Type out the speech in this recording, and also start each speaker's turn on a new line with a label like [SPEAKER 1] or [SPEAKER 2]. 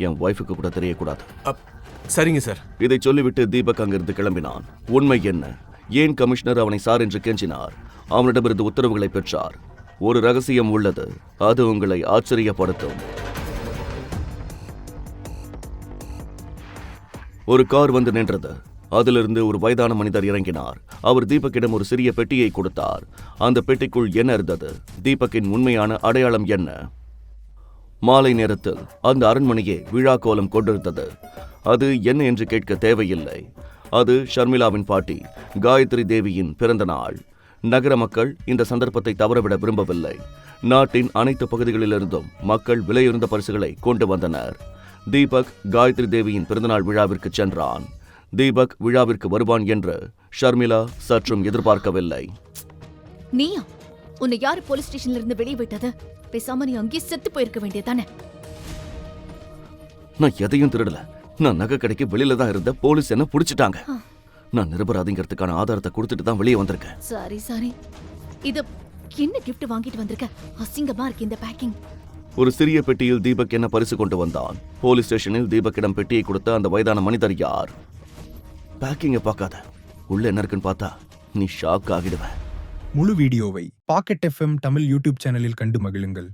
[SPEAKER 1] என் ஒய்ஃபுக்கு கூட தெரியக்கூடாது.
[SPEAKER 2] சரிங்க சார்.
[SPEAKER 1] இதை சொல்லிவிட்டு தீபக் அங்கிருந்து கிளம்பினான். உண்மை என்ன, ஏன் கமிஷனர் அவனை சார் என்று கெஞ்சினார்? அவனிடமிருந்து உத்தரவுகளை பெற்றார். ஒரு ரகசியம் உள்ளது, அது உங்களை ஆச்சரியப்படுத்தும். ஒரு கார் வந்து நின்றது. அதிலிருந்து ஒரு வயதான மனிதர் இறங்கினார். அவர் தீபக்கிடம் ஒரு சிறிய பெட்டியை கொடுத்தார். அந்த பெட்டிக்குள் என்ன இருந்தது? தீபக்கின் உண்மையான அடையாளம் என்ன? மாலை நேரத்தில் அந்த அரண்மனையே விழா கோலம் கொண்டிருந்தது. அது என்ன என்று கேட்க தேவையில்லை. அது ஷர்மிளாவின் பாட்டி காயத்ரி தேவியின் பிறந்த நாள். நகர மக்கள் இந்த சந்தர்ப்பத்தை தவறவிட விரும்பவில்லை. நாட்டின் அனைத்து பகுதிகளிலிருந்தும் மக்கள் விலையுறந்த பரிசுகளை கொண்டு வந்தனர். தீபக் காயத்ரி தேவியின் பிறந்தநாள் விழாவிற்கு சென்றான். தீபக் விழாவிற்கு வருவான் என்று ஷர்மிளா சற்றும் எதிர்பார்க்கவில்லை.
[SPEAKER 3] நீயா? உன்னை யாரு போலீஸ் ஸ்டேஷன்ல இருந்து வெளியே விட்டது? பேசாம நீ அங்கே செத்து போயிருக்க வேண்டியதானே.
[SPEAKER 1] நான் எதையும் திருடல. நான் நகை கடைக்கு வெளியில தான் இருந்த. போலீஸ் என்ன புடிச்சிட்டாங்க. நான் நிரபராதிங்கிறதுக்கான ஆதாரத்தை கொடுத்துட்டு தான் வெளியே வந்திருக்கேன்.
[SPEAKER 3] சரி. இது என்ன கிஃப்ட் வாங்கிட்டு வந்திருக்க? அசிங்கமா இருக்கு இந்த பேக்கிங்.
[SPEAKER 1] ஒரு சிறிய பெட்டியில் தீபக் என்ன பரிசு கொண்டு வந்தான். போலீஸ் ஸ்டேஷனில் தீபக்கிடம் பெட்டியை கொடுத்த அந்த வயதான மனிதர் யார்? பேக்கிங்கை பார்க்காத, உள்ள என்ன இருக்குன்னு பார்த்தா நீ ஷாக் ஆகிடுவ.
[SPEAKER 4] முழு வீடியோவை பாக்கெட் FM தமிழ் யூடியூப் சேனலில் கண்டு மகிழுங்கள்.